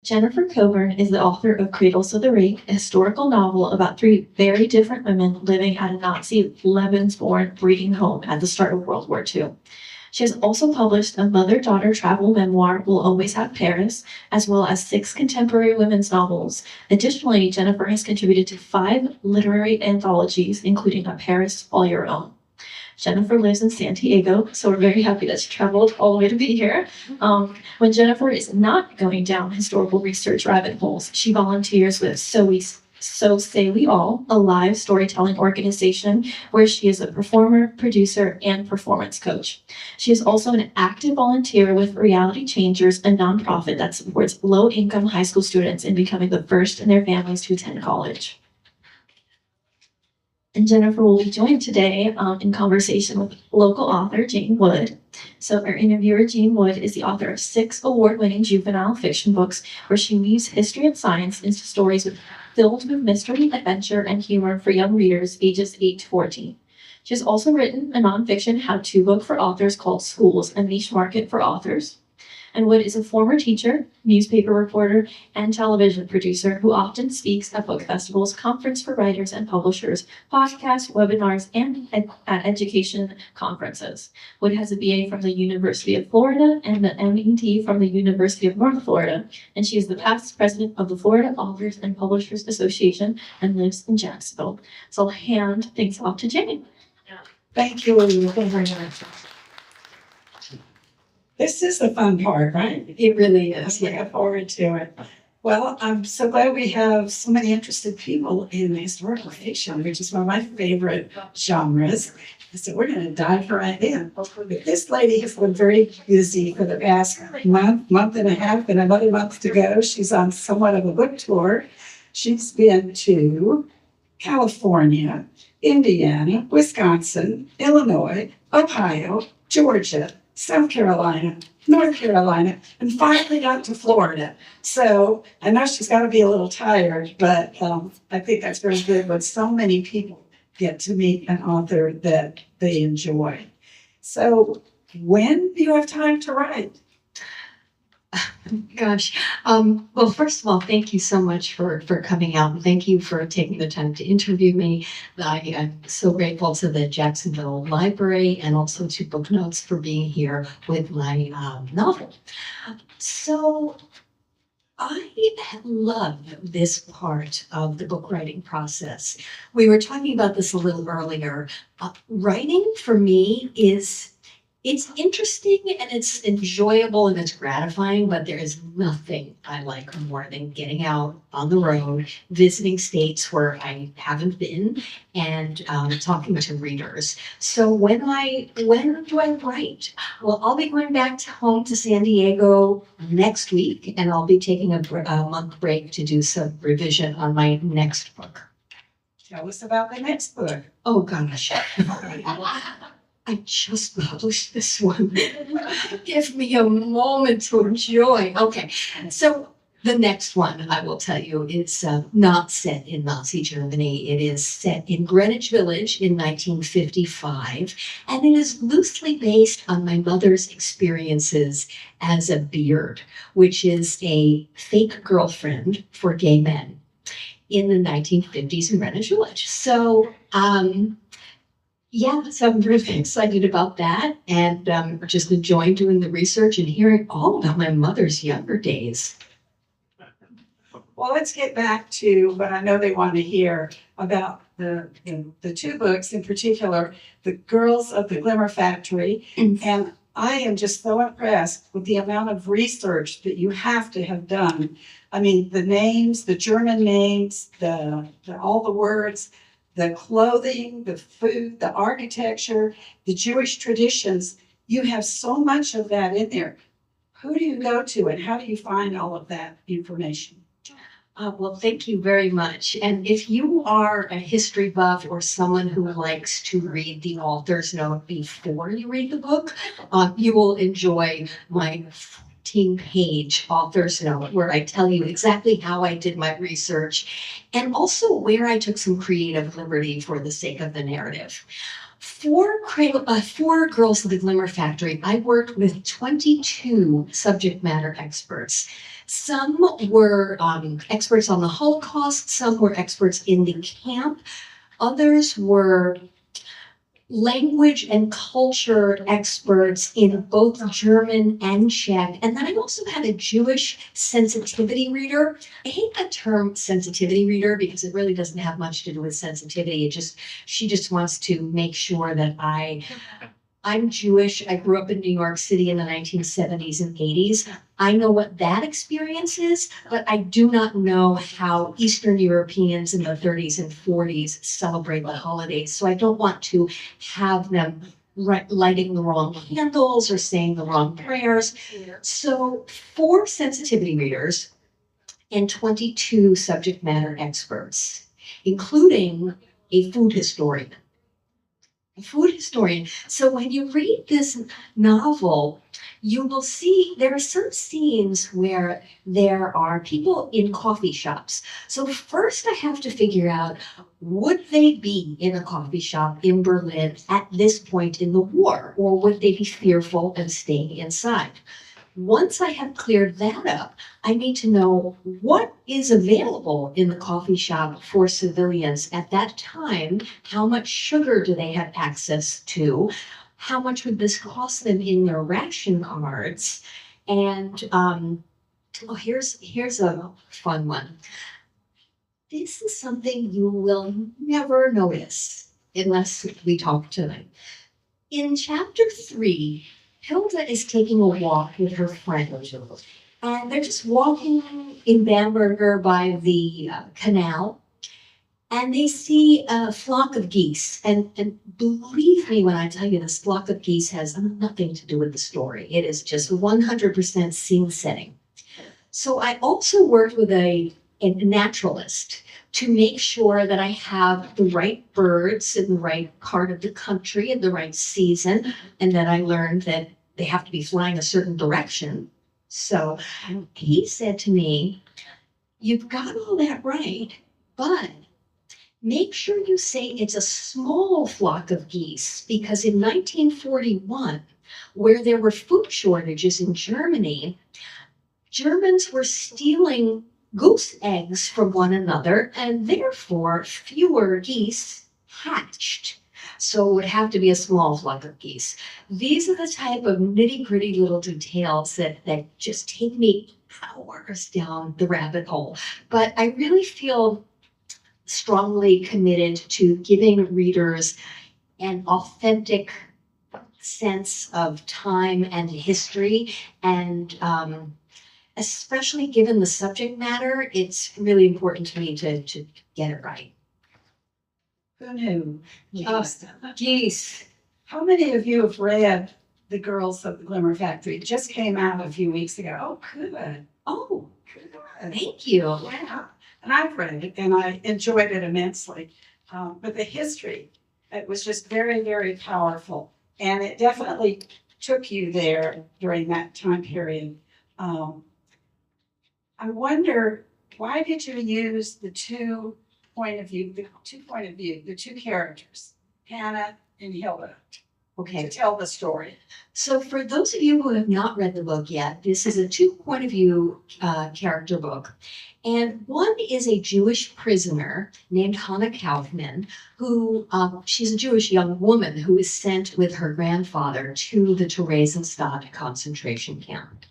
Jennifer Coburn is the author of Cradles of the Reich, a historical novel about three very different women living at a Nazi Lebensborn breeding home at the start of World War II. She has also published a mother-daughter travel memoir, We'll Always Have Paris, as well as 6 contemporary women's novels. Additionally, Jennifer has contributed to 5 literary anthologies, including a Paris All Your Own. Jennifer lives in San Diego, so we're very happy that she traveled all the way to be here. When Jennifer is not going down historical research rabbit holes, she volunteers with So Say We All, a live storytelling organization where she is a performer, producer, and performance coach. She is also an active volunteer with Reality Changers, a nonprofit that supports low-income high school students in becoming the first in their families to attend college. And Jennifer will be joined today in conversation with local author Jane Wood. So our interviewer, Jane Wood, is the author of 6 award-winning juvenile fiction books where she weaves history and science into stories filled with mystery, adventure, and humor for young readers ages 8 to 14. She has also written a nonfiction how-to book for authors called Schools, a Niche Market for Authors. And Wood is a former teacher, newspaper reporter, and television producer who often speaks at book festivals, conference for writers and publishers, podcasts, webinars, and at education conferences. Wood has a BA from the University of Florida and the MED from the University of North Florida, and she is the past president of the Florida Authors and Publishers Association and lives in Jacksonville. So I'll hand things off to Jane. Thank you, Olivia. Thank you very much. This is the fun part, right? It really is. I'm looking forward to it. Well, I'm so glad we have so many interested people in historical fiction, which is one of my favorite genres. So we're going to dive right in. This lady has been very busy for the past month and a half, and another month to go. She's on somewhat of a book tour. She's been to California, Indiana, Wisconsin, Illinois, Ohio, Georgia, South Carolina, North Carolina, and finally got to Florida. So I know she's got to be a little tired, but I think that's very good when so many people get to meet an author that they enjoy. So when do you have time to write? Gosh. Well, first of all, thank you so much for coming out. And thank you for taking the time to interview me. I'm so grateful to the Jacksonville Library and also to Book Notes for being here with my novel. So I love this part of the book writing process. We were talking about this a little earlier. Writing for me it's interesting and it's enjoyable and it's gratifying, but there is nothing I like more than getting out on the road, visiting states where I haven't been, and talking to readers. So when do I write? Well, I'll be going back home to San Diego next week, and I'll be taking a month break to do some revision on my next book. Tell us about the next book. Oh, gosh. I just published this one. Give me a moment to enjoy. Okay, so the next one I will tell you is not set in Nazi Germany. It is set in Greenwich Village in 1955, and it is loosely based on my mother's experiences as a beard, which is a fake girlfriend for gay men in the 1950s in Greenwich Village. So, yeah, so I'm really excited about that, and just enjoying doing the research and hearing all about my mother's younger days. Well, let's get back to what I know they want to hear about the 2 books, in particular, The Girls of the Glimmer Factory. And I am just so impressed with the amount of research that you have to have done. I mean, the names, the German names, all the words, the clothing, the food, the architecture, the Jewish traditions. You have so much of that in there. Who do you go to and how do you find all of that information? Well, thank you very much. And if you are a history buff or someone who likes to read the author's note before you read the book, you will enjoy my 14-page author's note where I tell you exactly how I did my research and also where I took some creative liberty for the sake of the narrative. For Girls of the Glimmer Factory, I worked with 22 subject matter experts. Some were experts on the Holocaust, some were experts in the camp, others were language and culture experts in both German and Czech. And then I also had a Jewish sensitivity reader. I hate that term sensitivity reader because it really doesn't have much to do with sensitivity. She just wants to make sure that I'm Jewish. I grew up in New York City in the 1970s and 80s. I know what that experience is, but I do not know how Eastern Europeans in the 30s and 40s celebrate the holidays. So I don't want to have them lighting the wrong candles or saying the wrong prayers. So 4 sensitivity readers and 22 subject matter experts, including a food historian. So when you read this novel, you will see there are some scenes where there are people in coffee shops. So first I have to figure out, would they be in a coffee shop in Berlin at this point in the war, or would they be fearful and staying inside? Once I have cleared that up, I need to know what is available in the coffee shop for civilians at that time. How much sugar do they have access to? How much would this cost them in their ration cards? And here's a fun one. This is something you will never notice unless we talk tonight. In chapter 3, Hilda is taking a walk with her friend, and they're just walking in Bamberger by the canal, and they see a flock of geese. And believe me when I tell you, this flock of geese has nothing to do with the story. It is just 100% scene setting. So I also worked with a naturalist to make sure that I have the right birds in the right part of the country in the right season. And then I learned that they have to be flying a certain direction. So he said to me, you've got all that right, but make sure you say it's a small flock of geese, because in 1941, where there were food shortages in Germany, Germans were stealing goose eggs from one another, and therefore fewer geese hatched. So it would have to be a small flock of geese. These are the type of nitty-gritty little details that just take me hours down the rabbit hole. But I really feel strongly committed to giving readers an authentic sense of time and history, and especially given the subject matter, it's really important to me to get it right. Who knew? Geese. How many of you have read The Girls of the Glimmer Factory? It just came out a few weeks ago. Oh, good. Oh, Good. thank you. Yeah. And I've read it and I enjoyed it immensely. But the history, it was just very, very powerful. And it definitely took you there during that time period. I wonder, why did you use the two characters, Hannah and Hilda, Okay. to tell the story? So for those of you who have not read the book yet, this is a 2 point of view character book. And one is a Jewish prisoner named Hannah Kaufman, who she's a Jewish young woman who is sent with her grandfather to the Theresienstadt concentration camp.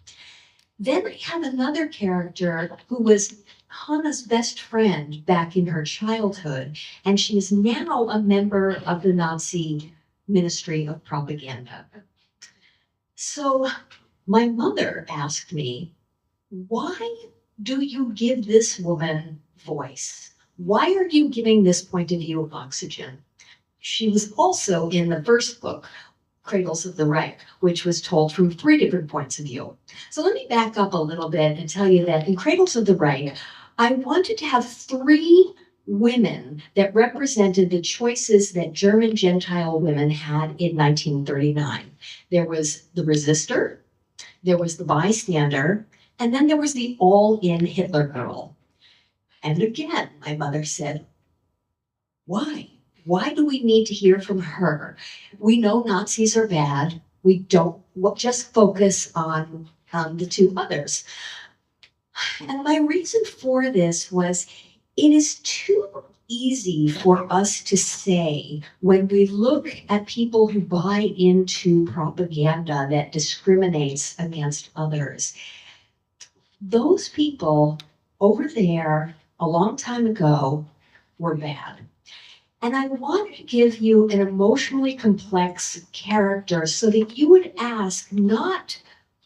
Then I have another character who was Hannah's best friend back in her childhood, and she is now a member of the Nazi Ministry of Propaganda. So my mother asked me, why do you give this woman voice? Why are you giving this point of view oxygen? She was also in the first book, Cradles of the Reich, which was told from 3 different points of view. So let me back up a little bit and tell you that in Cradles of the Reich, I wanted to have 3 women that represented the choices that German Gentile women had in 1939. There was the resistor, there was the bystander, and then there was the all-in Hitler girl. And again, my mother said, why? Why do we need to hear from her? We know Nazis are bad. We don't just focus on the two others. And my reason for this was it is too easy for us to say when we look at people who buy into propaganda that discriminates against others. Those people over there a long time ago were bad. And I wanted to give you an emotionally complex character so that you would ask not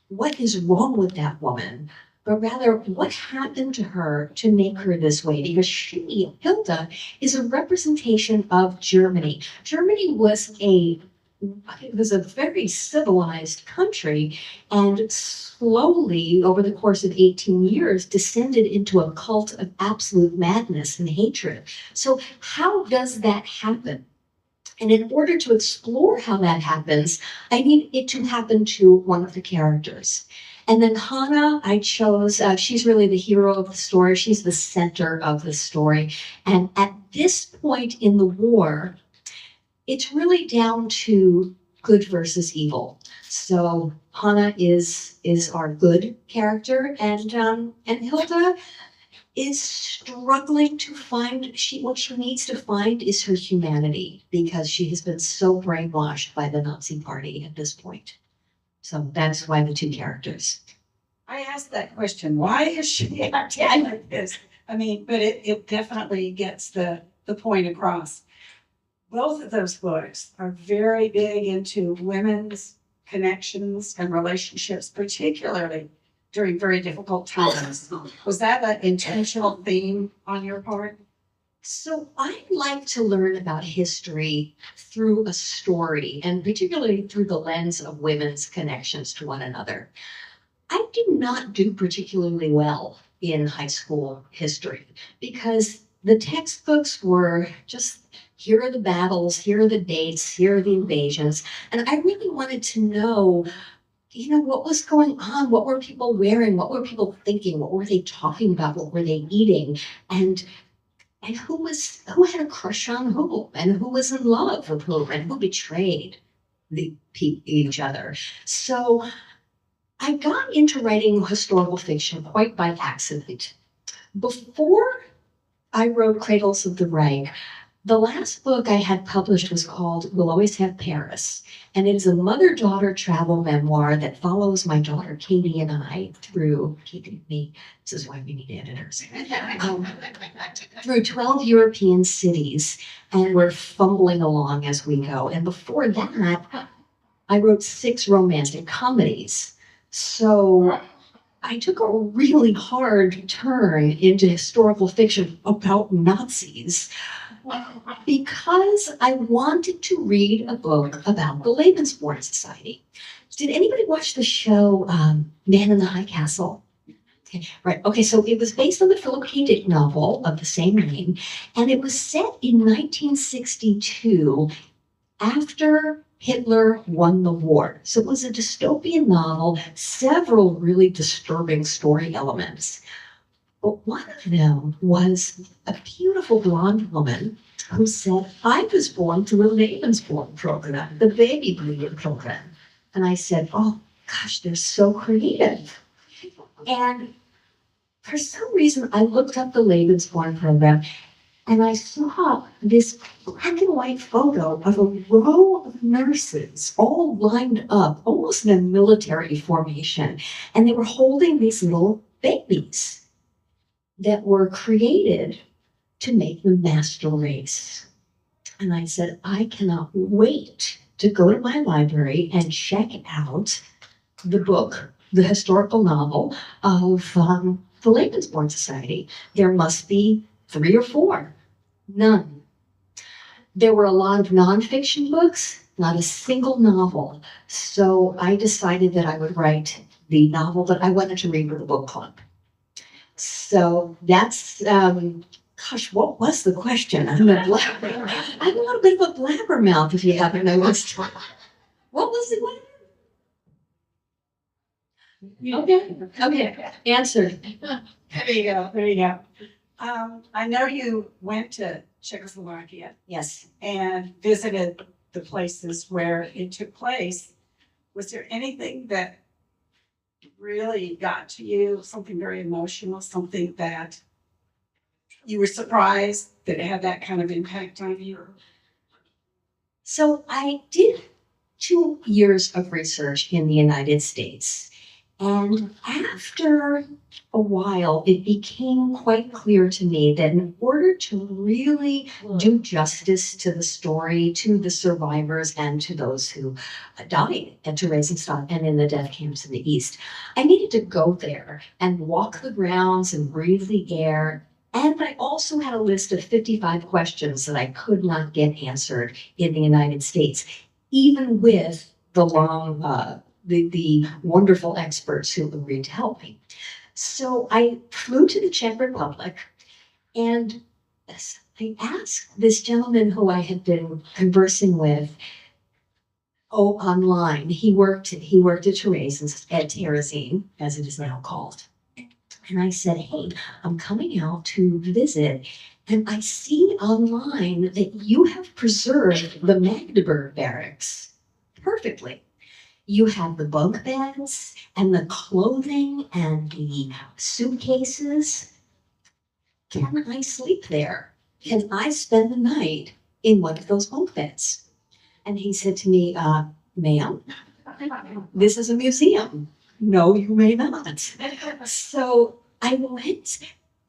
what is wrong with that woman, but rather what happened to her to make her this way. Because she, Hilda, is a representation of Germany. Germany was a very civilized country, and slowly, over the course of 18 years, descended into a cult of absolute madness and hatred. So how does that happen? And in order to explore how that happens, I need it to happen to one of the characters. And then Hannah, I chose, she's really the hero of the story. She's the center of the story. And at this point in the war, it's really down to good versus evil. So Hannah is our good character, and Hilda is struggling to find what she needs to find is her humanity, because she has been so brainwashed by the Nazi Party at this point. So that's why the two characters. I asked that question. Why is she acting like this? I mean, but it definitely gets the point across. Both of those books are very big into women's connections and relationships, particularly during very difficult times. Was that an intentional theme on your part? So I like to learn about history through a story, and particularly through the lens of women's connections to one another. I did not do particularly well in high school history because the textbooks were just, here are the battles, here are the dates, here are the invasions. And I really wanted to know, what was going on? What were people wearing? What were people thinking? What were they talking about? What were they eating? And who had a crush on whom? And who was in love with whom? And who betrayed each other? So I got into writing historical fiction quite by accident. Before I wrote Cradles of the Reich, the last book I had published was called We'll Always Have Paris. And it is a mother-daughter travel memoir that follows my daughter Katie and I through, this is why we need editors, through 12 European cities. And we're fumbling along as we go. And before that, I wrote 6 romantic comedies. So I took a really hard turn into historical fiction about Nazis because I wanted to read a book about the Lebensborn Society. Did anybody watch the show Man in the High Castle? Okay, right. Okay, so it was based on the Philip K. Dick novel of the same name, and it was set in 1962 after Hitler won the war. So it was a dystopian novel, several really disturbing story elements. But one of them was a beautiful blonde woman who said, I was born through a Lebensborn program, the baby bleeding program. And I said, oh gosh, they're so creative. And for some reason, I looked up the Lebensborn program and I saw this black and white photo of a row of nurses all lined up, almost in a military formation. And they were holding these little babies that were created to make the master race. And I said, I cannot wait to go to my library and check out the book, the historical novel of the Lebensborn Society. There must be 3 or 4. None. There were a lot of nonfiction books, not a single novel. So I decided that I would write the novel that I wanted to read with a book club. So that's, gosh, what was the question? I'm a little bit of a blabbermouth, if you haven't noticed. What was the question? Okay, answered. There you go. I know you went to Czechoslovakia Yes. and visited the places where it took place. Was there anything that really got to you, something very emotional, something that you were surprised that it had that kind of impact on you? So I did 2 years of research in the United States. And after a while, it became quite clear to me that in order to really do justice to the story, to the survivors, and to those who died at Theresienstadt and in the death camps in the East, I needed to go there and walk the grounds and breathe the air. And I also had a list of 55 questions that I could not get answered in the United States, even with the the wonderful experts who agreed to help me. So I flew to the Czech Republic, and I asked this gentleman who I had been conversing with, online. He worked at Theresienstadt, as it is now called. And I said, hey, I'm coming out to visit, and I see online that you have preserved the Magdeburg barracks perfectly. You have the bunk beds and the clothing and the suitcases. Can I sleep there? Can I spend the night in one of those bunk beds? And he said to me, ma'am, this is a museum. No, you may not. So I went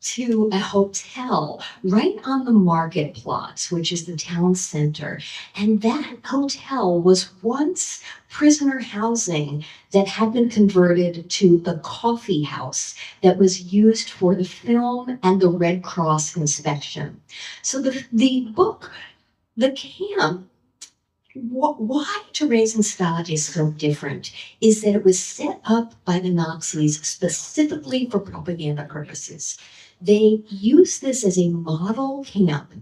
to a hotel right on the market plots, which is the town center. And that hotel was once prisoner housing that had been converted to the coffee house that was used for the film and the Red Cross inspection. So the book, The Camp, why Theresienstadt is so different is that it was set up by the Nazis specifically for propaganda purposes. They used this as a model camp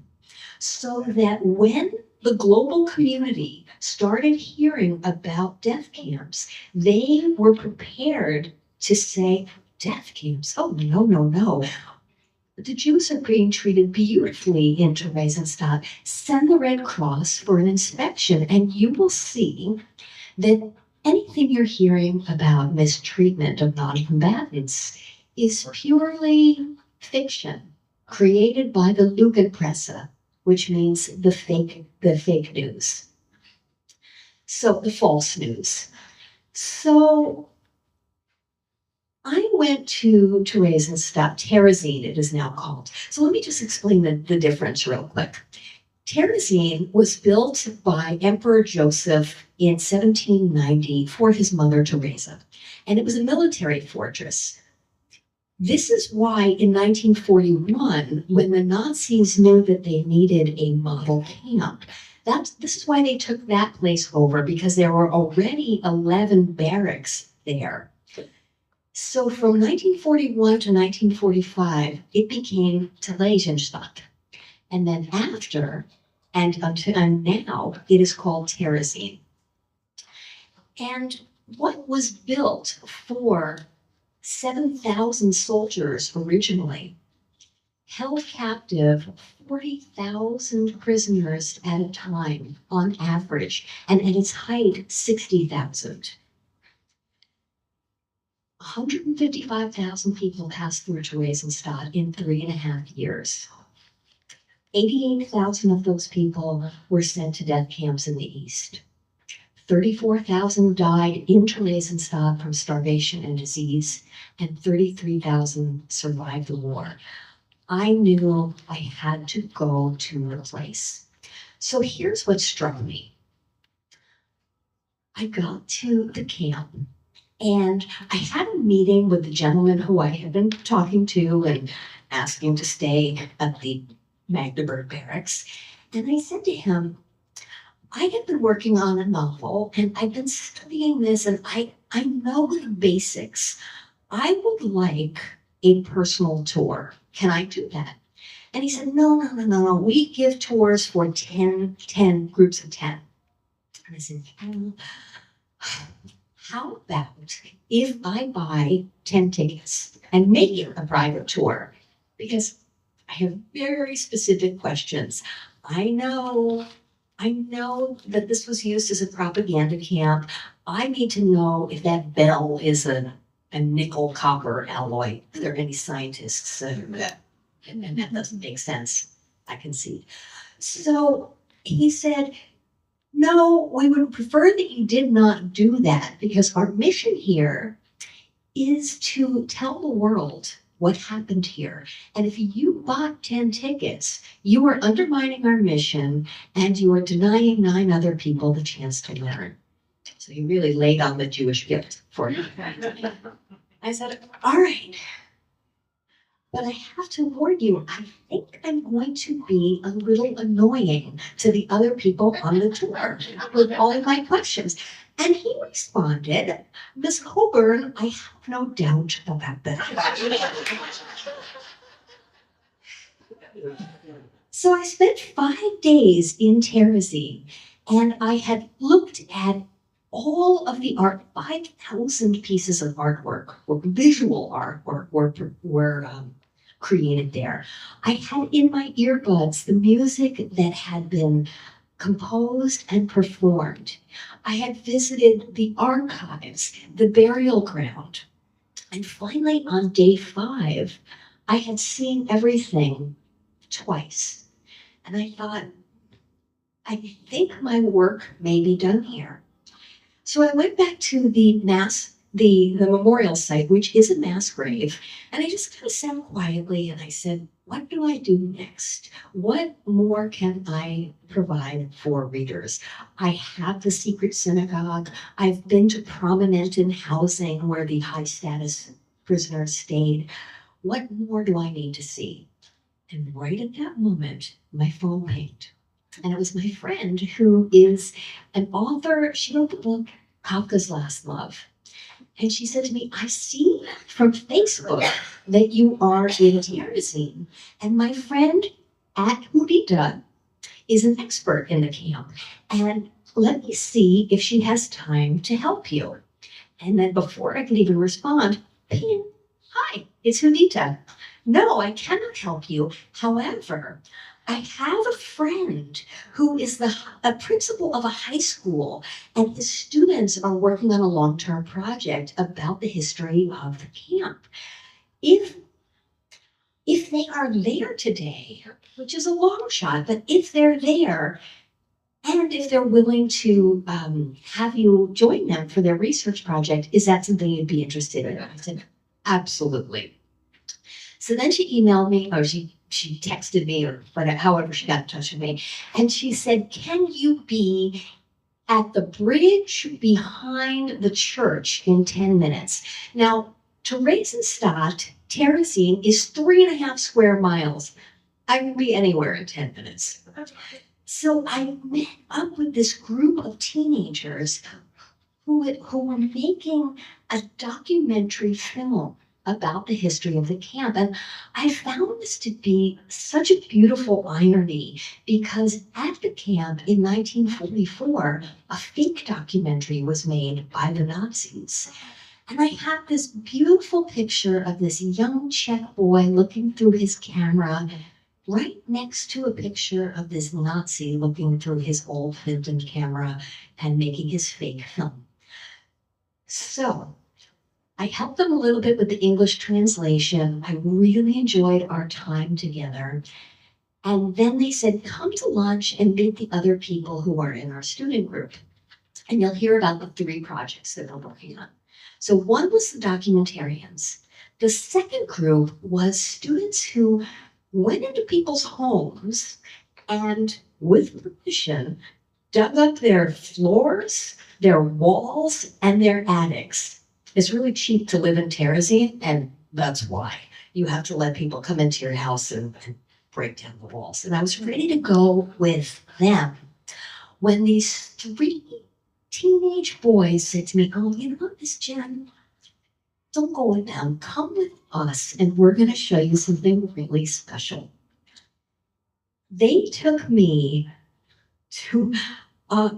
so that when the global community started hearing about death camps, they were prepared to say, death camps? Oh, no, no, no. The Jews are being treated beautifully in Theresienstadt. Send the Red Cross for an inspection, and you will see that anything you're hearing about mistreatment of non-combatants is purely fiction created by the Lügenpresse, which means the fake news. So the false news. So I went to Theresienstadt, Terezin it is now called. So let me just explain the difference real quick. Terezin was built by Emperor Joseph in 1790 for his mother Teresa, and it was a military fortress. This is why in 1941, when the Nazis knew that they needed a model camp, this is why they took that place over, because there were already 11 barracks there. So from 1941 to 1945, it became Theresienstadt. And then after, and now, it is called Terezin. And what was built for 7,000 soldiers originally held captive 40,000 prisoners at a time on average, and at its height, 60,000. 155,000 people passed through Theresienstadt in 3.5 years. 88,000 of those people were sent to death camps in the East. 34,000 died in Theresienstadt from starvation and disease, and 33,000 survived the war. I knew I had to go to the place. So here's what struck me. I got to the camp, and I had a meeting with the gentleman who I had been talking to and asking to stay at the Magdeburg barracks. And I said to him, I have been working on a novel, and I've been studying this, and I know the basics. I would like a personal tour. Can I do that? And he said, no. We give tours for 10 groups of 10. And I said, how about if I buy 10 tickets and make it a private tour? Because I have very specific questions. I know that this was used as a propaganda camp. I need to know if that bell is a nickel copper alloy. Are there any scientists? And that doesn't make sense. I can see. So he said, no, we would prefer that you did not do that because our mission here is to tell the world what happened here. And if you bought 10 tickets, you are undermining our mission and you are denying 9 other people the chance to learn. So he really laid on the Jewish guilt for me. I said, all right, but I have to warn you, I think I'm going to be a little annoying to the other people on the tour with all of my questions. And he responded, Miss Coburn, I have no doubt about that. So I spent 5 days in Theresienstadt, and I had looked at all of the art, 5,000 pieces of artwork, or visual artwork, were created there. I had in my earbuds the music that had been composed and performed. I had visited the archives, the burial ground. And finally, on day 5, I had seen everything twice. And I thought, I think my work may be done here. So I went back to the memorial site, which is a mass grave, and I just kind of sat quietly and I said, what do I do next? What more can I provide for readers? I have the secret synagogue. I've been to prominent in housing where the high status prisoners stayed. What more do I need to see? And right at that moment, my phone pinged. And it was my friend who is an author. She wrote the book, Kafka's Last Love. And she said to me, I see from Facebook that you are in Theresienstadt. And my friend at Hudita is an expert in the camp. And let me see if she has time to help you. And then before I could even respond, ping, hi, it's Hudita. No, I cannot help you. However, I have a friend who is a principal of a high school, and his students are working on a long-term project about the history of the camp. If they are there today, which is a long shot, but if they're there, and if they're willing to have you join them for their research project, is that something you'd be interested in? I said, absolutely. So then she emailed me, or she texted me, or whatever, however she got in touch with me, and she said, can you be at the bridge behind the church in 10 minutes? Now, Theresienstadt, Theresienstadt is 3.5 square miles. I can be anywhere in 10 minutes. So I met up with this group of teenagers who were making a documentary film about the history of the camp. And I found this to be such a beautiful irony because at the camp in 1944, a fake documentary was made by the Nazis. And I have this beautiful picture of this young Czech boy looking through his camera right next to a picture of this Nazi looking through his old Vinton camera and making his fake film. So I helped them a little bit with the English translation. I really enjoyed our time together. And then they said, come to lunch and meet the other people who are in our student group. And you'll hear about the 3 projects that they're working on. So one was the documentarians. The second group was students who went into people's homes and, with permission, dug up their floors, their walls, and their attics. It's really cheap to live in Theresienstadt, and that's why. You have to let people come into your house and break down the walls. And I was ready to go with them when these 3 teenage boys said to me, oh, you know what, Miss Jen, don't go with them. Come with us, and we're going to show you something really special. They took me to a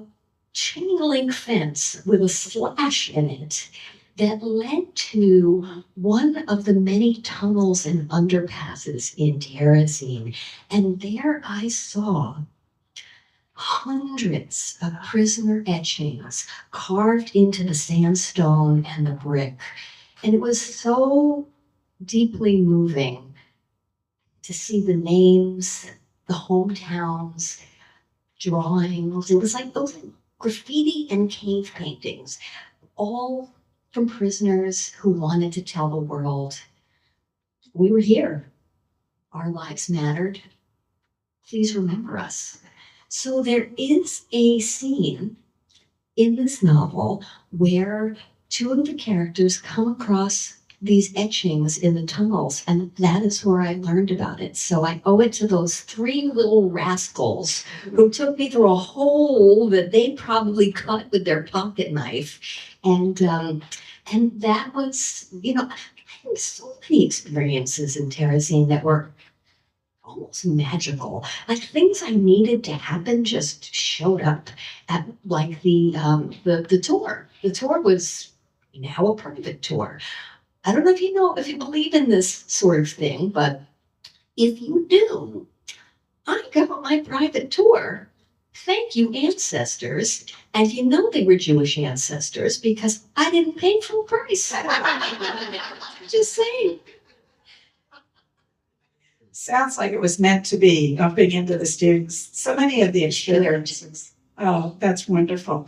chain link fence with a slash in it that led to one of the many tunnels and underpasses in Terezin. And there I saw hundreds of prisoner etchings carved into the sandstone and the brick. And it was so deeply moving to see the names, the hometowns, drawings. It was like those graffiti and cave paintings, all from prisoners who wanted to tell the world, we were here. Our lives mattered. Please remember us. So there is a scene in this novel where two of the characters come across these etchings in the tunnels, and that is where I learned about it. So I owe it to those three little rascals who took me through a hole that they probably cut with their pocket knife. And that was, I had so many experiences in Terezin that were almost magical. Like things I needed to happen just showed up at like the tour. The tour was now a private tour. I don't know if you believe in this sort of thing, but if you do, I got my private tour. Thank you, ancestors. And they were Jewish ancestors because I didn't pay full price. Just saying. Sounds like it was meant to be, bumping into the students. So many of the experiences. Oh, that's wonderful.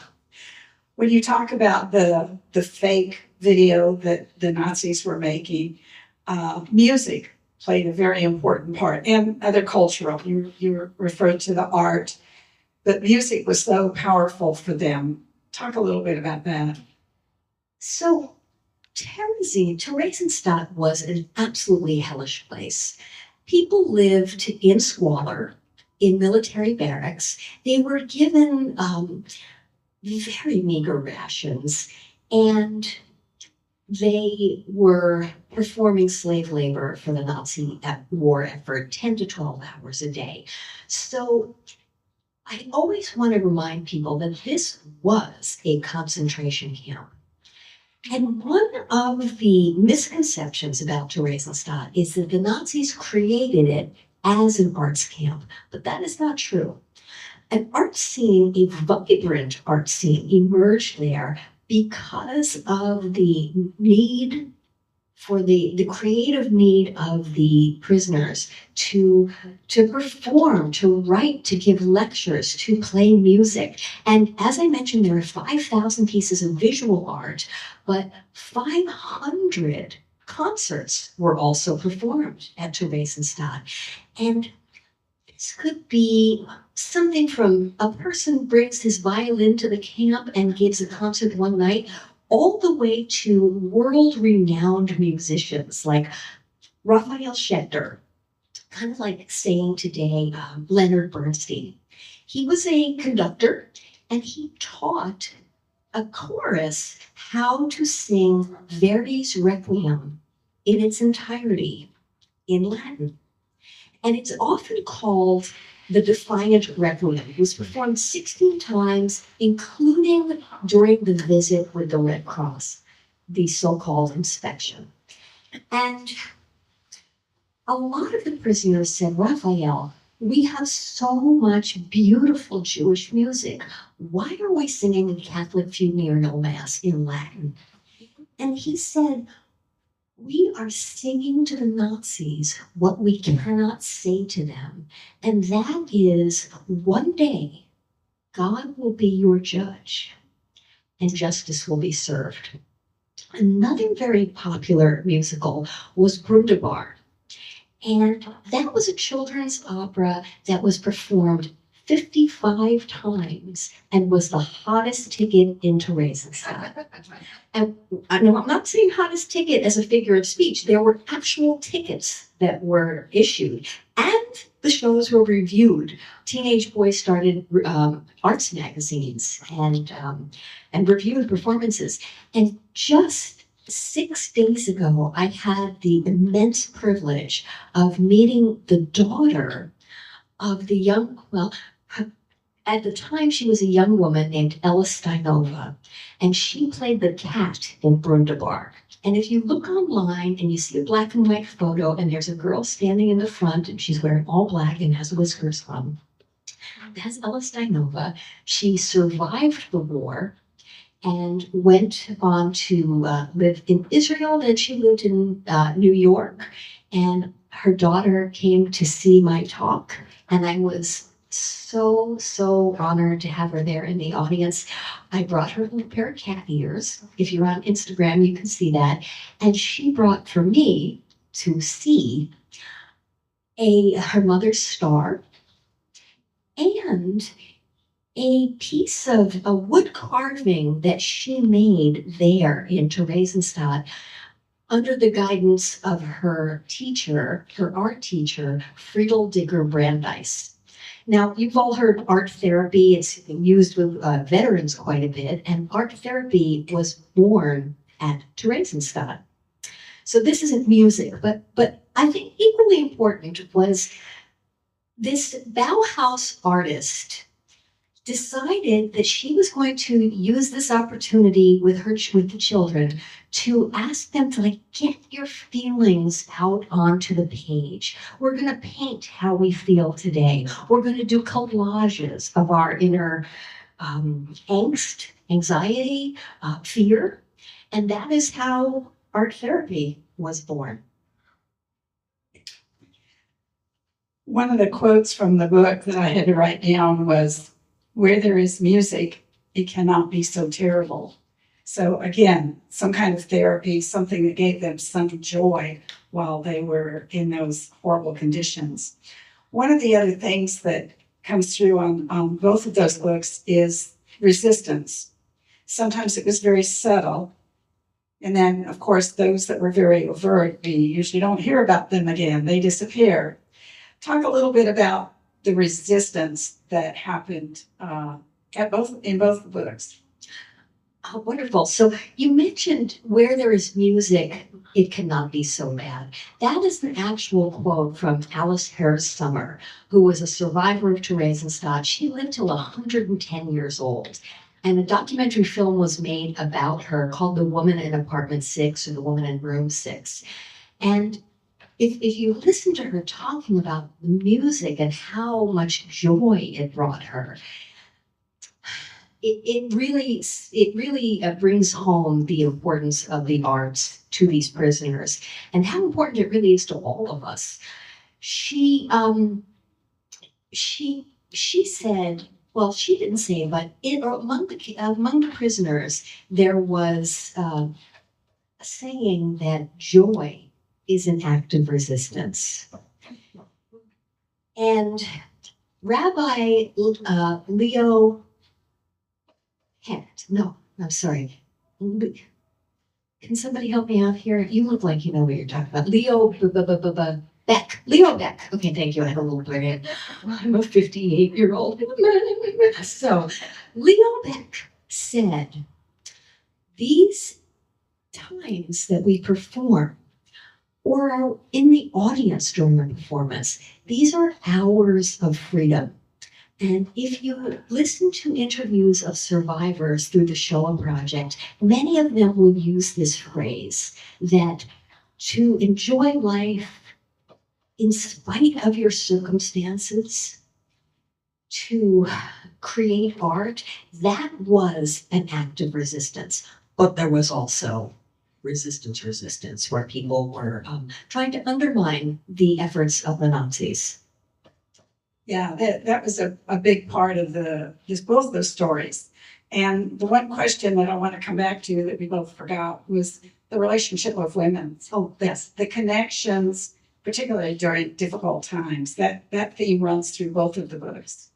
When you talk about the fake video that the Nazis were making, music played a very important part, and other cultural. You referred to the art, but music was so powerful for them. Talk a little bit about that. So Theresienstadt was an absolutely hellish place. People lived in squalor, in military barracks. They were given very meager rations, and they were performing slave labor for the Nazi war effort 10 to 12 hours a day. So I always want to remind people that this was a concentration camp. And one of the misconceptions about Theresienstadt is that the Nazis created it as an arts camp, but that is not true. An art scene, a vibrant art scene, emerged there because of the need for the creative need of the prisoners to perform, to write, to give lectures, to play music. And as I mentioned, there are 5,000 pieces of visual art, but 500 concerts were also performed at Theresienstadt. And this could be something from a person brings his violin to the camp and gives a concert one night, all the way to world-renowned musicians like Raphael Schechter, kind of like saying today Leonard Bernstein. He was a conductor, and he taught a chorus how to sing Verdi's Requiem in its entirety in Latin. And it's often called the Defiant Requiem. It was performed 16 times, including during the visit with the Red Cross, the so-called inspection. And a lot of the prisoners said, Raphael, we have so much beautiful Jewish music. Why are we singing the Catholic funeral mass in Latin? And he said, we are singing to the Nazis what we cannot say to them. And that is, one day, God will be your judge and justice will be served. Another very popular musical was Brundabar. And that was a children's opera that was performed 55 times and was the hottest ticket in Theresienstadt. And no, I'm not saying hottest ticket as a figure of speech. There were actual tickets that were issued, and the shows were reviewed. Teenage boys started arts magazines and reviewed performances. And just 6 days ago, I had the immense privilege of meeting the daughter of the young, At the time, she was a young woman named Ella Steinova, and she played the cat in Brundabar. And if you look online and you see a black and white photo, and there's a girl standing in the front, and she's wearing all black and has whiskers on, that's Ella Steinova. She survived the war and went on to live in Israel. Then she lived in New York, and her daughter came to see my talk, and I was so honored to have her there in the audience. I brought her a little pair of cat ears. If you're on Instagram, you can see that. And she brought for me to see her mother's star and a piece of a wood carving that she made there in Theresienstadt under the guidance of her teacher, her art teacher, Friedel Digger Brandeis. Now, you've all heard art therapy. It's used with veterans quite a bit, and art therapy was born at Theresienstadt. So this isn't music, but I think equally important was this Bauhaus artist decided that she was going to use this opportunity with the children to ask them to get your feelings out onto the page. We're going to paint how we feel today. We're going to do collages of our inner angst, anxiety, fear, and that is how art therapy was born. One of the quotes from the book that I had to write down was, "Where there is music, it cannot be so terrible." So again, some kind of therapy, something that gave them some joy while they were in those horrible conditions. One of the other things that comes through on both of those books is resistance. Sometimes it was very subtle. And then, of course, those that were very overt, we usually don't hear about them again. They disappear. Talk a little bit about the resistance that happened in both books. Oh, wonderful. So you mentioned where there is music, it cannot be so bad. That is an actual quote from Alice Harris Summer, who was a survivor of Theresienstadt. She lived till 110 years old. And a documentary film was made about her called The Woman in Apartment 6 or The Woman in Room 6. And if you listen to her talking about the music and how much joy it brought her, it really brings home the importance of the arts to these prisoners and how important it really is to all of us. She said, well, she didn't say, but among the prisoners there was a saying that joy is an act of resistance. And Rabbi Leo Hecht, no, I'm sorry. Can somebody help me out here? You look like you know what you're talking about. Leo Beck. Leo Beck. Okay, thank you. I have a little brain. I'm a 58-year-old. So, Leo Beck said, these times that we perform or are in the audience during a performance, these are hours of freedom. And if you listen to interviews of survivors through the Shoah Project, many of them will use this phrase that to enjoy life in spite of your circumstances, to create art, that was an act of resistance. But there was also resistance, where people were trying to undermine the efforts of the Nazis. Yeah, that was a big part of both of those stories. And the one question that I want to come back to that we both forgot was the relationship of women. Oh, yes, the connections, particularly during difficult times. That theme runs through both of the books.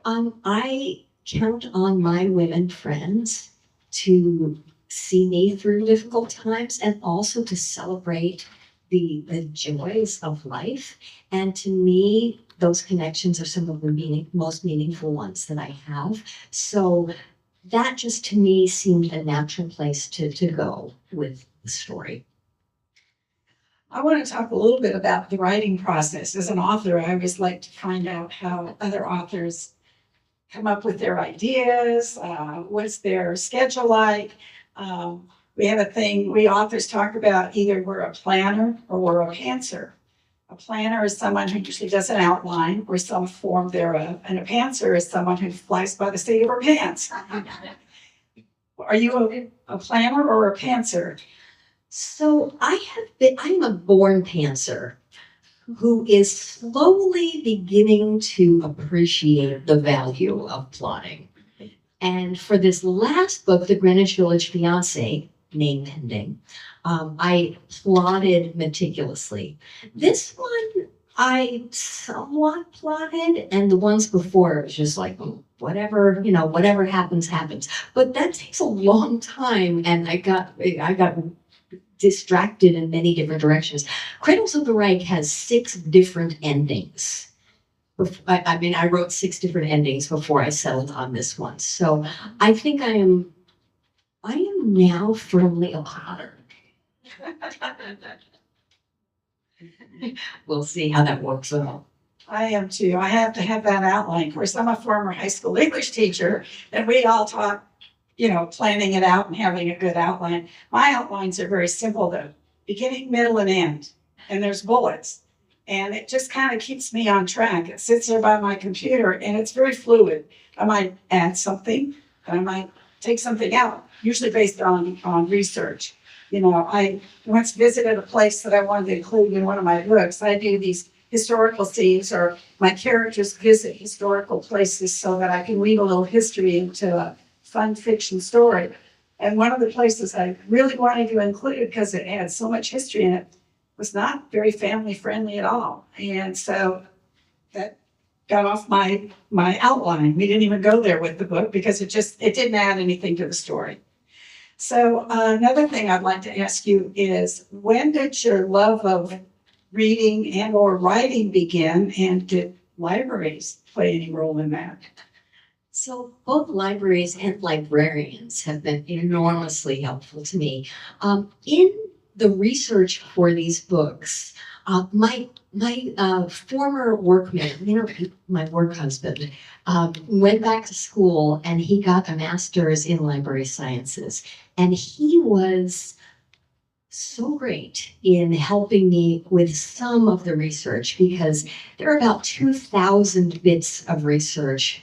I count on my women friends to see me through difficult times and also to celebrate the joys of life. And to me, those connections are some of the most meaningful ones that I have. So that just to me seemed a natural place to go with the story. I want to talk a little bit about the writing process. As an author, I always like to find out how other authors come up with their ideas. What's their schedule like? We have a thing we authors talk about, either we're a planner or we're a pantser. A planner is someone who usually does an outline or some form thereof, and a pantser is someone who flies by the seat of her pants. Are you a planner or a pantser? So I'm a born pantser who is slowly beginning to appreciate the value of plotting. And for this last book, The Greenwich Village Fiancé, name pending, I plotted meticulously. This one I somewhat plotted, and the ones before it was just like, whatever, whatever happens, happens. But that takes a long time, and I got distracted in many different directions. Cradles of the Reich has 6 different endings. I wrote 6 different endings before I settled on this one. So I think I am now firmly a plotter. We'll see how that works out. I am too. I have to have that outline. Of course, I'm a former high school English teacher, and we all taught, planning it out and having a good outline. My outlines are very simple, though, beginning, middle, and end. And there's bullets. And it just kind of keeps me on track. It sits there by my computer, and it's very fluid. I might add something, and I might take something out, usually based on research. I once visited a place that I wanted to include in one of my books. I do these historical scenes, or my characters visit historical places so that I can weave a little history into a fun fiction story. And one of the places I really wanted to include, because it had so much history in it, was not very family friendly at all. And so that got off my outline. We didn't even go there with the book because it didn't add anything to the story. So another thing I'd like to ask you is, when did your love of reading and or writing begin, and did libraries play any role in that? So both libraries and librarians have been enormously helpful to me. In the research for these books, my former workman, my work husband, went back to school, and he got a master's in library sciences. And he was so great in helping me with some of the research, because there are about 2,000 bits of research.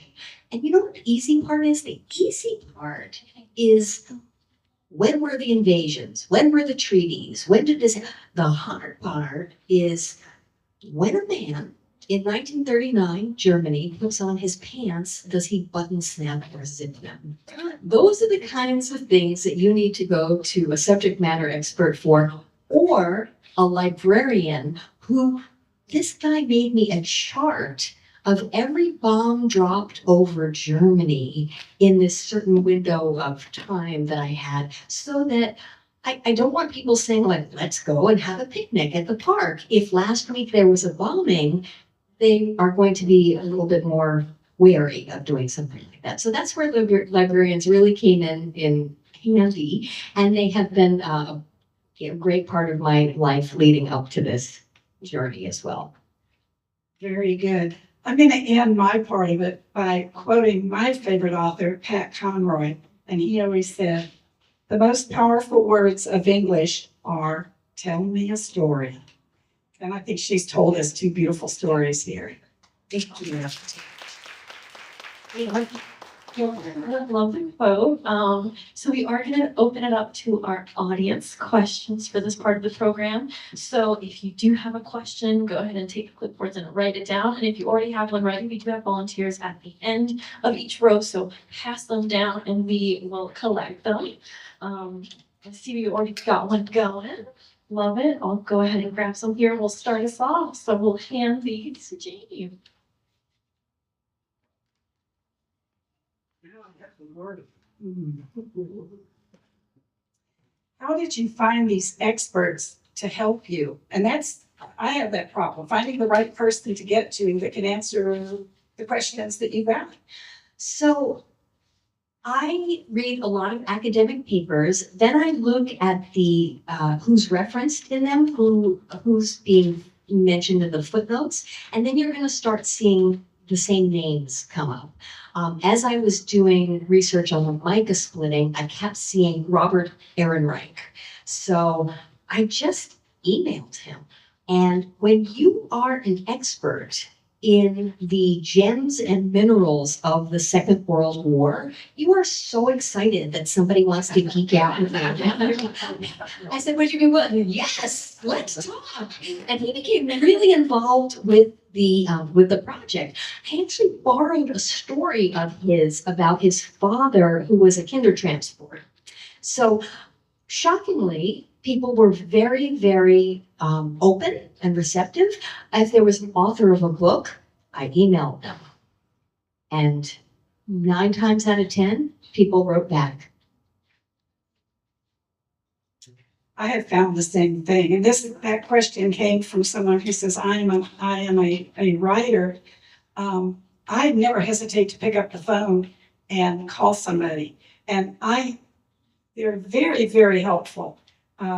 And you know what the easy part is? The easy part is, when were the invasions? When were the treaties? When did this? The hard part is, when a man in 1939 Germany puts on his pants, does he button snap or zip them? Those are the kinds of things that you need to go to a subject matter expert for, or a librarian who, this guy made me a chart of every bomb dropped over Germany in this certain window of time that I had, so that I don't want people saying, like, let's go and have a picnic at the park. If last week there was a bombing, they are going to be a little bit more wary of doing something like that. So that's where the librarians really came in handy, and they have been a great part of my life leading up to this journey as well. Very good. I'm going to end my part of it by quoting my favorite author, Pat Conroy. And he always said, the most powerful words of English are, tell me a story. And I think she's told us 2 beautiful stories here. Thank you. I love the quote. So we are going to open it up to our audience questions for this part of the program. So if you do have a question, go ahead and take the clipboards and write it down. And if you already have one ready, we do have volunteers at the end of each row. So pass them down and we will collect them. Let's see, we already got one going. Love it. I'll go ahead and grab some here. We'll start us off. So we'll hand these to Jamie. How did you find these experts to help you? And I have that problem, finding the right person to get to that can answer the questions that you got. So I read a lot of academic papers. Then I look at the who's referenced in them, who's being mentioned in the footnotes, and then you're going to start seeing the same names come up. As I was doing research on the mica splitting, I kept seeing Robert Aaron Reich. So I just emailed him. And when you are an expert in the gems and minerals of the Second World War, you are so excited that somebody wants to geek out with you. I said, what do you mean? What? Yes, let's talk. And he became really involved with the project. I actually borrowed a story of his about his father, who was a kinder transport. So shockingly, people were very, very open and receptive. If there was an author of a book, I emailed them. And 9 times out of 10, people wrote back. I have found the same thing. And that question came from someone who says, I am a writer. I never hesitate to pick up the phone and call somebody. And they're very, very helpful.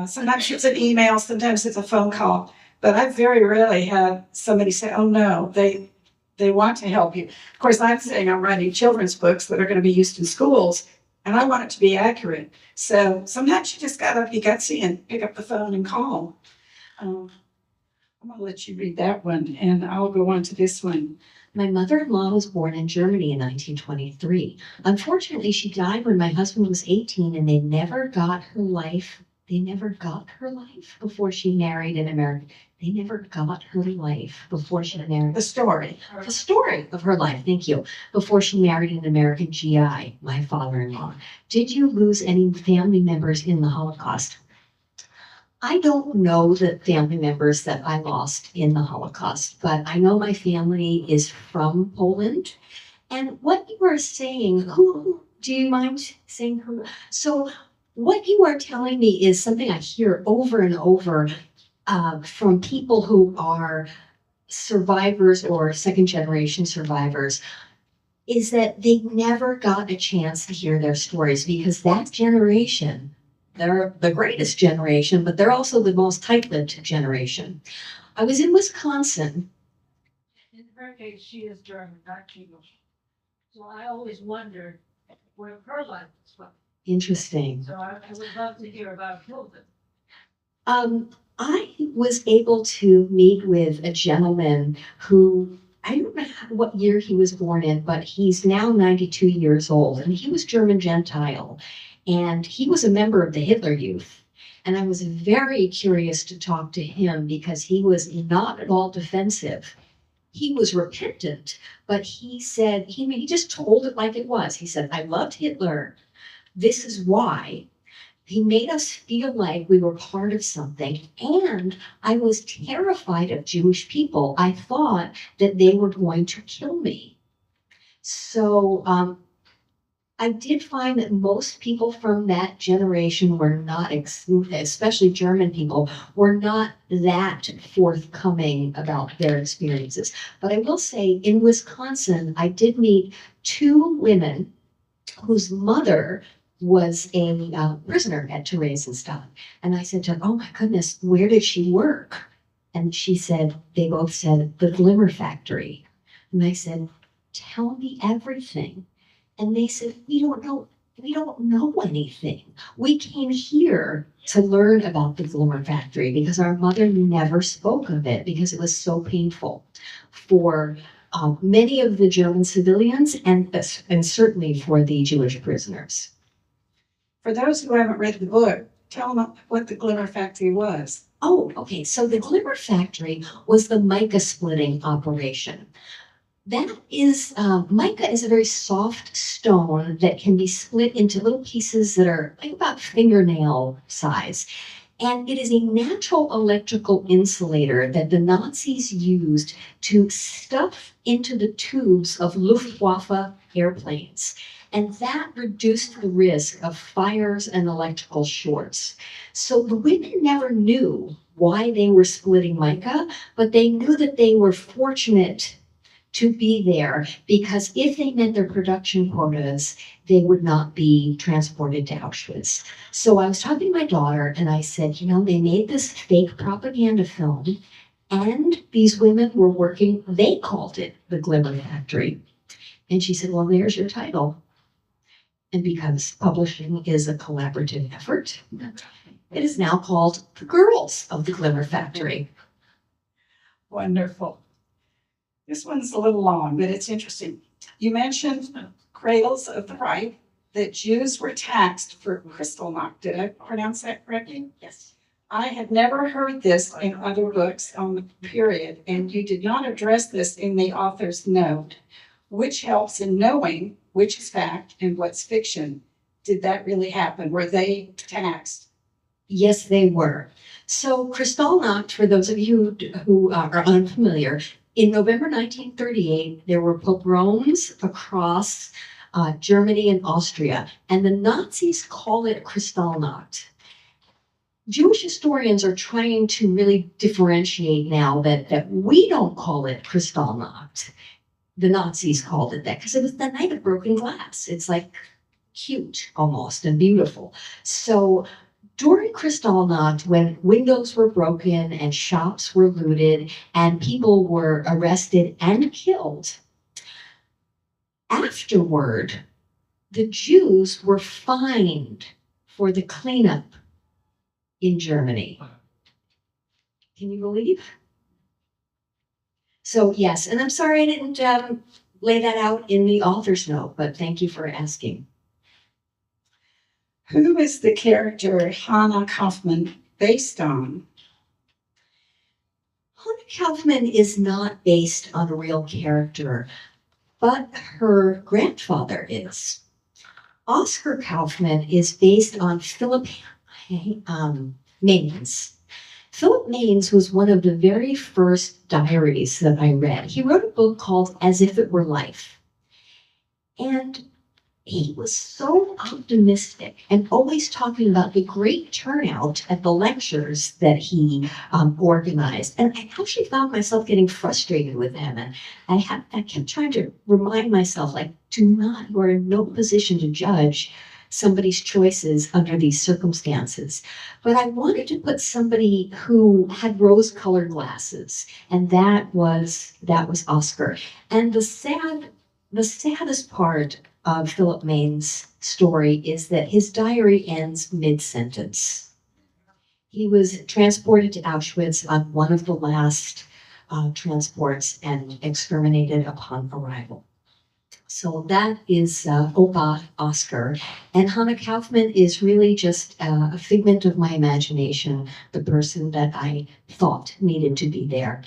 Sometimes it's an email, sometimes it's a phone call, but I very rarely have somebody say, oh no, they want to help you. Of course, I'm saying I'm writing children's books that are going to be used in schools, and I want it to be accurate. So sometimes you just gotta be gutsy and pick up the phone and call. I'm gonna let you read that one, and I'll go on to this one. My mother-in-law was born in Germany in 1923. Unfortunately, she died when my husband was 18, and they never got her life. They never got her life before she married an American. They never got her life before she married. The story. The story of her life, thank you, before she married an American GI, my father-in-law. Did you lose any family members in the Holocaust? I don't know the family members that I lost in the Holocaust, but I know my family is from Poland. And what you are saying, who do you mind saying who? So what you are telling me is something I hear over and over from people who are survivors or second generation survivors, is that they never got a chance to hear their stories, because that generation, they're the greatest generation, but they're also the most tight-lipped generation. I was in Wisconsin. In her case, she is German, not English. So I always wondered where her life was from. Interesting. So I would love to hear about Hilda. I was able to meet with a gentleman who, I don't know what year he was born in, but he's now 92 years old, and he was German Gentile, and he was a member of the Hitler Youth. And I was very curious to talk to him because he was not at all defensive. He was repentant, but he said, he just told it like it was. He said, I loved Hitler. This is why. He made us feel like we were part of something, and I was terrified of Jewish people. I thought that they were going to kill me. So I did find that most people from that generation were not, especially German people, were not that forthcoming about their experiences. But I will say, in Wisconsin, I did meet 2 women whose mother was a prisoner at Theresienstadt. And I said to her, oh my goodness, where did she work? And she said, they both said, the Glimmer Factory. And I said, tell me everything. And they said, we don't know anything. We came here to learn about the Glimmer Factory because our mother never spoke of it because it was so painful for many of the German civilians and certainly for the Jewish prisoners. For those who haven't read the book, tell them what the Glimmer Factory was. Oh, okay. So the Glimmer Factory was the mica splitting operation. That is, mica is a very soft stone that can be split into little pieces that are like about fingernail size. And it is a natural electrical insulator that the Nazis used to stuff into the tubes of Luftwaffe airplanes. And that reduced the risk of fires and electrical shorts. So the women never knew why they were splitting mica, but they knew that they were fortunate to be there because if they met their production quotas, they would not be transported to Auschwitz. So I was talking to my daughter and I said, you know, they made this fake propaganda film And these women were working, they called it the Glimmer Factory. And she said, well, there's your title. And because publishing is a collaborative effort, it is now called The Girls of the Glimmer Factory. Wonderful. This one's a little long, but it's interesting. You mentioned Cradles of the Reich, that Jews were taxed for Kristallnacht. Did I pronounce that correctly? Yes. I had never heard this in other books on the period, and you did not address this in the author's note, which helps in knowing which is fact and what's fiction. Did that really happen? Were they taxed? Yes, they were. So Kristallnacht, for those of you who are unfamiliar, in November 1938, there were pogroms across Germany and Austria, and the Nazis call it Kristallnacht. Jewish historians are trying to really differentiate now that we don't call it Kristallnacht. The Nazis called it that because it was the night of broken glass. It's like cute almost and beautiful. So during Kristallnacht, when windows were broken and shops were looted and people were arrested and killed, afterward, the Jews were fined for the cleanup in Germany. Can you believe? So yes, and I'm sorry I didn't lay that out in the author's note, but thank you for asking. Who is the character Hannah Kaufman based on? Hannah Kaufman is not based on a real character, but her grandfather is. Oscar Kaufman is based on Philip Maynes. Philip Maynes was one of the very first diaries that I read. He wrote a book called As If It Were Life. And he was so optimistic and always talking about the great turnout at the lectures that he organized. And I actually found myself getting frustrated with him. And I kept trying to remind myself, like, you are in no position to judge somebody's choices under these circumstances. But I wanted to put somebody who had rose-colored glasses, and that was Oscar. And the saddest part of Philip Maynes' story is that his diary ends mid-sentence. He was transported to Auschwitz on one of the last transports and exterminated upon arrival. So that is Opa Oscar. And Hannah Kaufman is really just a figment of my imagination, the person that I thought needed to be there.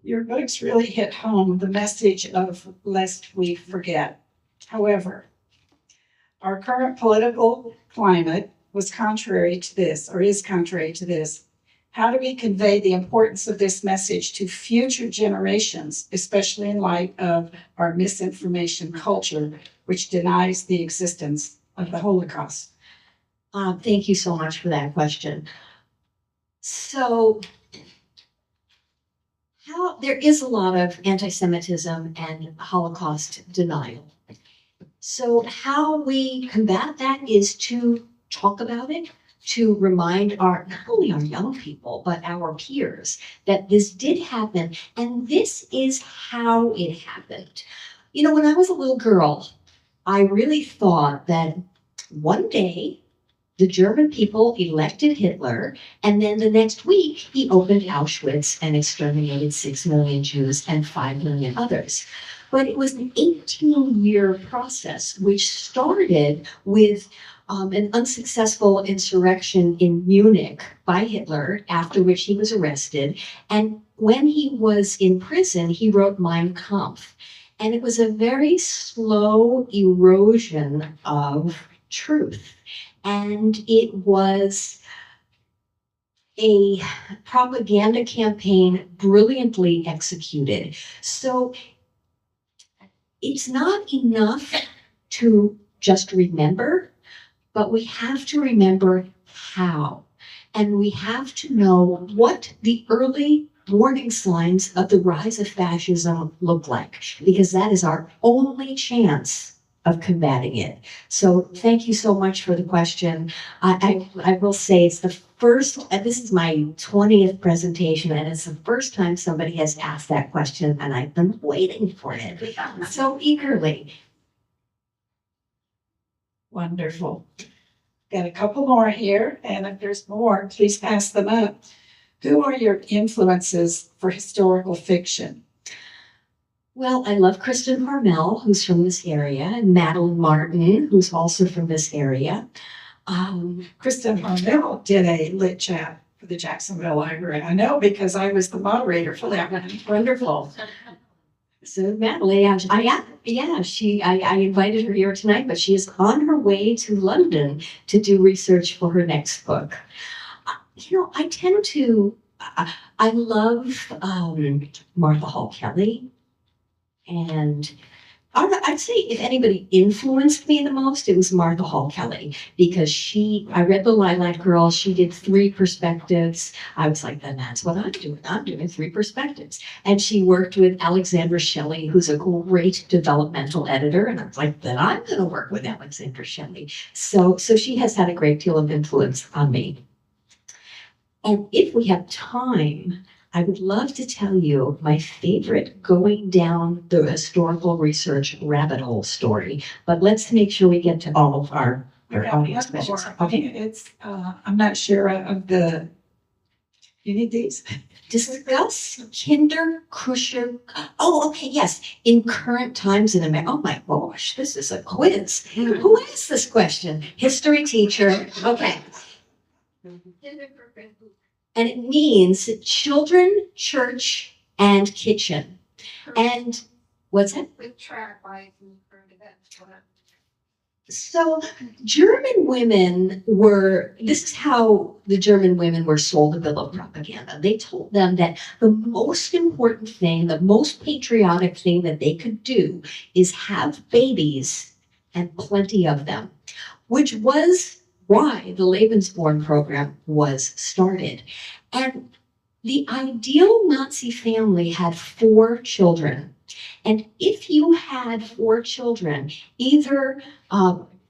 Your books really hit home the message of lest we forget. However, our current political climate was contrary to this, or is contrary to this. How do we convey the importance of this message to future generations, especially in light of our misinformation culture, which denies the existence of the Holocaust? Thank you so much for that question. So, there is a lot of anti-Semitism and Holocaust denial. So how we combat that is to talk about it, to remind not only our young people, but our peers that this did happen, and this is how it happened. You know, when I was a little girl, I really thought that one day the German people elected Hitler, and then the next week he opened Auschwitz and exterminated 6 million Jews and 5 million others. But it was an 18-year process, which started with an unsuccessful insurrection in Munich by Hitler, after which he was arrested. And when he was in prison, he wrote Mein Kampf. And it was a very slow erosion of truth. And it was a propaganda campaign brilliantly executed. So it's not enough to just remember, but we have to remember how. And we have to know what the early warning signs of the rise of fascism look like, because that is our only chance of combating it. So thank you so much for the question. I will say it's the first, this is my 20th presentation, and it's the first time somebody has asked that question, and I've been waiting for it so eagerly. Wonderful. Got a couple more here, and if there's more, please pass them up. Who are your influences for historical fiction? Well, I love Kristen Harmel, who's from this area, and Madeline Martin, who's also from this area. Kristen Harmel did a lit chat for the Jacksonville Library. I know because I was the moderator for that one. Wonderful. So Madeline, I invited her here tonight, but she is on her way to London to do research for her next book. I tend to, I love Martha Hall Kelly. And I'd say if anybody influenced me the most, it was Martha Hall Kelly, because I read The Lilac Girl. She did 3 perspectives. I was like, then that's what I'm doing. I'm doing 3 perspectives. And she worked with Alexandra Shelley, who's a great developmental editor. And I was like, then I'm going to work with Alexandra Shelley. So she has had a great deal of influence on me. And if we have time, I would love to tell you my favorite going down the historical research rabbit hole story, but let's make sure we get to all of our audience questions. Okay. I'm not sure of the, you need these? Discuss Kinder Krusher. Oh, okay, yes. In current times in America. Oh my gosh, this is a quiz. Who asked this question? History teacher. Okay. And it means children, church, and kitchen. And what's that? So German women this is how the German women were sold a bill of propaganda. They told them that the most important thing, the most patriotic thing that they could do is have babies and plenty of them, which was why the Lebensborn program was started. And the ideal Nazi family had 4 children. And if you had 4 children, either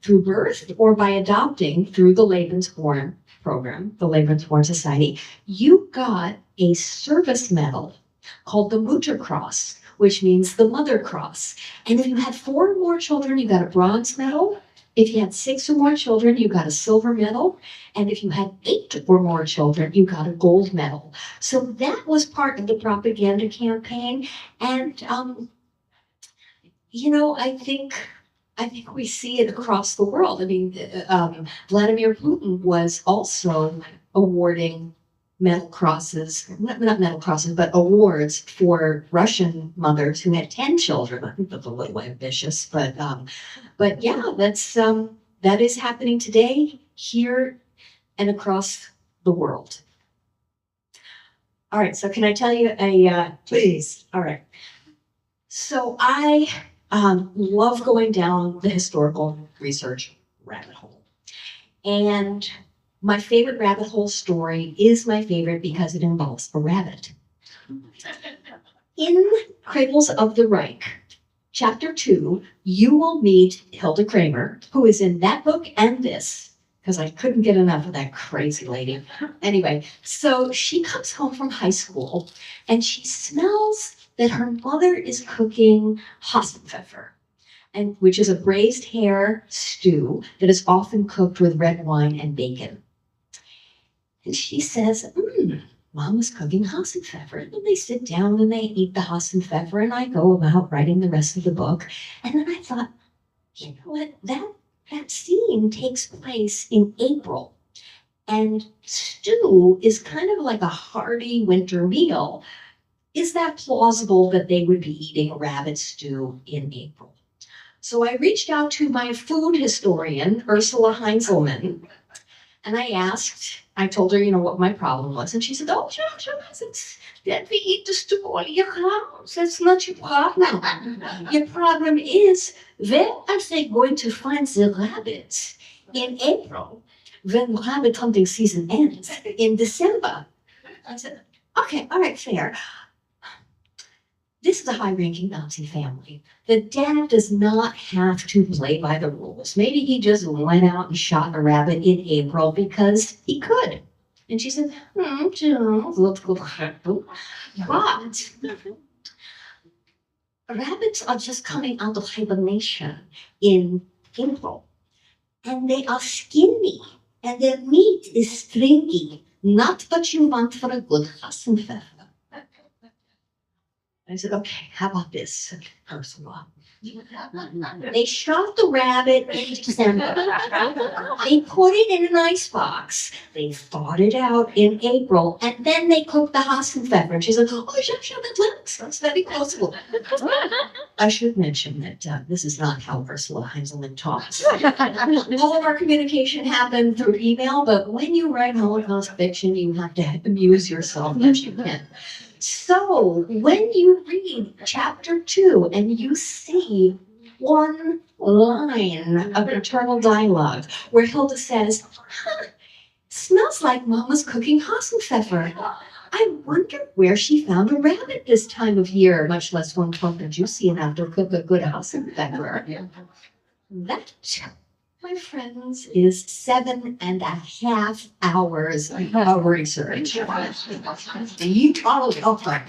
through birth or by adopting through the Lebensborn program, the Lebensborn Society, you got a service medal called the Mutterkreuz, which means the Mother Cross. And if you had 4 or more children, you got a bronze medal. If you had 6 or more children, you got a silver medal. And if you had 8 or more children, you got a gold medal. So that was part of the propaganda campaign. And, I think we see it across the world. I mean, Vladimir Putin was also awarding medal crosses, not medal crosses, but awards for Russian mothers who had 10 children. I think that's a little ambitious, but yeah, that is happening today here and across the world. All right, so can I tell you Please. All right. So I love going down the historical research rabbit hole. And my favorite rabbit hole story is my favorite because it involves a rabbit. In Cradles of the Reich, Chapter 2, you will meet Hilda Kramer, who is in that book and this, because I couldn't get enough of that crazy lady. Anyway, so she comes home from high school and she smells that her mother is cooking Hassenpfeffer, which is a braised hare stew that is often cooked with red wine and bacon. And she says, Mom was cooking Hassenpfeffer. And they sit down and they eat the Hassenpfeffer, and I go about writing the rest of the book. And then I thought, you know what, that scene takes place in April. And stew is kind of like a hearty winter meal. Is that plausible that they would be eating rabbit stew in April? So I reached out to my food historian, Ursula Heinzelman, and I told her, what my problem was. And she said, oh, sure, it's that we eat the stew all year round. That's not your problem. Your problem is, where are they going to find the rabbits in April when rabbit hunting season ends in December? I said, okay, all right, fair. This is a high-ranking Nazi family. The dad does not have to play by the rules. Maybe he just went out and shot a rabbit in April because he could. And she said, let's go. But rabbits are just coming out of hibernation in April. And they are skinny. And their meat is stringy. Not what you want for a good Hassenpfeffer. I said, okay, how about this, Ursula? They shot the rabbit in December. They put it in an icebox. They thawed it out in April, and then they cooked the Hassenpfeffer. And she's like, oh, that's very possible. I should mention that this is not how Ursula Heinzelman talks. All of our communication happened through email, but when you write Holocaust fiction, you have to amuse yourself as you can. So when you read chapter 2 and you see one line of internal dialogue where Hilda says, smells like Mama's cooking Hassenpfeffer. I wonder where she found a rabbit this time of year, much less one plump and juicy enough to cook a good Hassenpfeffer. That, my friends, is 7.5 hours of research. You followed up on